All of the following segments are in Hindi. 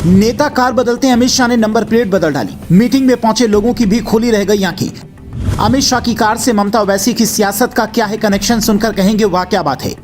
नेता कार बदलते अमित शाह ने नंबर प्लेट बदल डाली। मीटिंग में पहुंचे लोगों की भी खोली रह गई आंखें। अमित शाह की कार से ममता ओवैसी की सियासत का क्या है कनेक्शन, सुनकर कहेंगे वाह क्या बात है।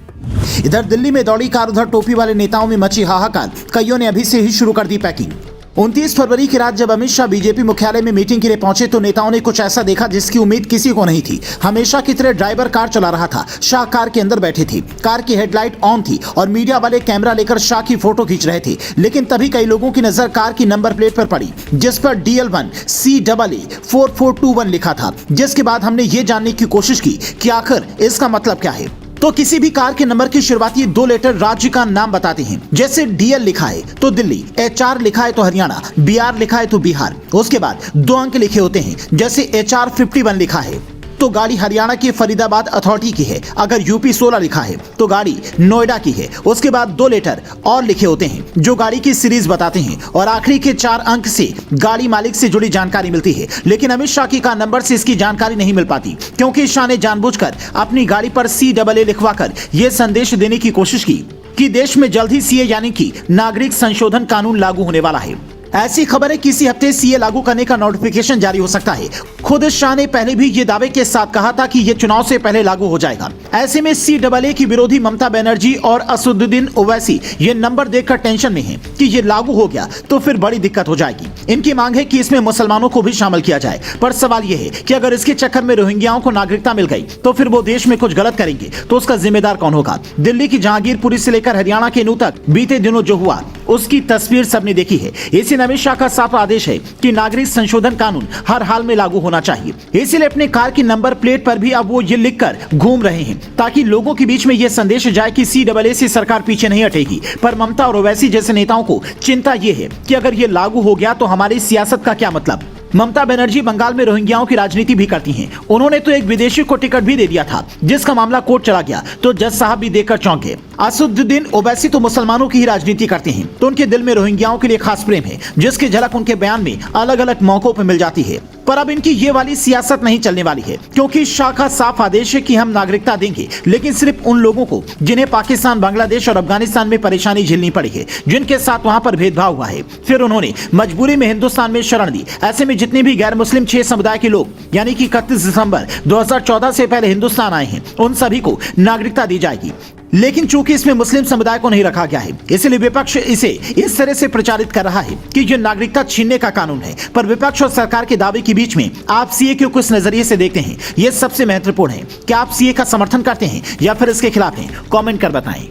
इधर दिल्ली में दौड़ी कार, उधर टोपी वाले नेताओं में मची हाहाकार। कईयों ने अभी से ही शुरू कर दी पैकिंग। 29 फरवरी की रात जब अमित शाह बीजेपी मुख्यालय में मीटिंग के लिए पहुंचे तो नेताओं ने कुछ ऐसा देखा जिसकी उम्मीद किसी को नहीं थी। हमेशा की तरह ड्राइवर कार चला रहा था। शाह कार के अंदर बैठे थे। कार की हेडलाइट ऑन थी और मीडिया वाले कैमरा लेकर शाह की फोटो खींच रहे थे। लेकिन तभी कई लोगों की नजर कार की नंबर प्लेट पर पड़ी जिस पर DL1 CAA 4421 लिखा था। जिसके बाद हमने ये जानने की कोशिश की कि आखिर इसका मतलब क्या है। तो किसी भी कार के नंबर की शुरुआती 2 लेटर राज्य का नाम बताते हैं। जैसे DL लिखा है तो दिल्ली, HR लिखा है तो हरियाणा, BR लिखा है तो बिहार। उसके बाद 2 अंक लिखे होते हैं। जैसे HR 51 लिखा है तो गाड़ी हरियाणा की फरीदाबाद अथॉरिटी की है। अगर UP 16 लिखा है तो गाड़ी नोएडा की है। उसके बाद 2 लेटर और लिखे होते हैं जो गाड़ी की सीरीज बताते हैं और आखिरी के 4 अंक से गाड़ी मालिक से जुड़ी जानकारी मिलती है। लेकिन अमित शाह की कार नंबर से इसकी जानकारी नहीं मिल पाती, क्योंकि शाह ने जानबूझकर अपनी गाड़ी पर CAA लिखवाकर यह संदेश देने की कोशिश की कि देश में जल्द ही CA यानी कि नागरिक संशोधन कानून लागू होने वाला है। ऐसी खबर है कि इसी हफ्ते CA लागू करने का नोटिफिकेशन जारी हो सकता है। खुद शाह ने पहले भी ये दावे के साथ कहा था कि ये चुनाव से पहले लागू हो जाएगा। ऐसे में CAA की विरोधी ममता बनर्जी और असदुद्दीन ओवैसी ये नंबर देखकर टेंशन में हैं कि ये लागू हो गया तो फिर बड़ी दिक्कत हो जाएगी। इनकी मांग है कि इसमें मुसलमानों को भी शामिल किया जाए। पर सवाल यह है कि अगर इसके चक्कर में रोहिंग्याओं को नागरिकता मिल गई तो फिर वो देश में कुछ गलत करेंगे तो उसका जिम्मेदार कौन होगा। दिल्ली की जहांगीरपुरी से लेकर हरियाणा के नू तक बीते दिनों जो हुआ उसकी तस्वीर सबने देखी है। इसी अमित शाह का साफ आदेश है कि नागरिक संशोधन कानून हर हाल में लागू होना चाहिए। इसीलिए अपने कार की नंबर प्लेट पर भी अब वो ये लिखकर घूम रहे हैं ताकि लोगों के बीच में ये संदेश जाए कि CAA से सरकार पीछे नहीं हटेगी। पर ममता और ओवैसी जैसे नेताओं को चिंता ये है कि अगर ये लागू हो गया तो हमारी सियासत का क्या मतलब। ममता बनर्जी बंगाल में रोहिंग्याओं की राजनीति भी करती हैं। उन्होंने तो एक विदेशी को टिकट भी दे दिया था जिसका मामला कोर्ट चला गया तो जज साहब भी देखकर चौंक गए। असदुद्दीन ओवैसी तो मुसलमानों की ही राजनीति करते हैं तो उनके दिल में रोहिंग्याओं के लिए खास प्रेम है जिसकी झलक उनके बयान में अलग अलग मौकों पर मिल जाती है। पर अब इनकी ये वाली सियासत नहीं चलने वाली है, क्योंकि शाह का साफ आदेश है कि हम नागरिकता देंगे लेकिन सिर्फ उन लोगों को जिन्हें पाकिस्तान, बांग्लादेश और अफगानिस्तान में परेशानी झेलनी पड़ी है, जिनके साथ वहां पर भेदभाव हुआ है। फिर उन्होंने मजबूरी में हिंदुस्तान में शरण दी। ऐसे में जितने भी गैर मुस्लिम 6 समुदाय के लोग यानी कि 31 दिसंबर 2014 से पहले हिंदुस्तान आए हैं उन सभी को नागरिकता दी जाएगी। लेकिन चूंकि इसमें मुस्लिम समुदाय को नहीं रखा गया है इसलिए विपक्ष इसे इस तरह से प्रचारित कर रहा है कि यह नागरिकता छीनने का कानून है। पर विपक्ष और सरकार के दावे के बीच में आप CA को किस नजरिए से देखते हैं, यह सबसे महत्वपूर्ण है। क्या आप CA का समर्थन करते हैं या फिर इसके खिलाफ हैं? कमेंट कर बताएं।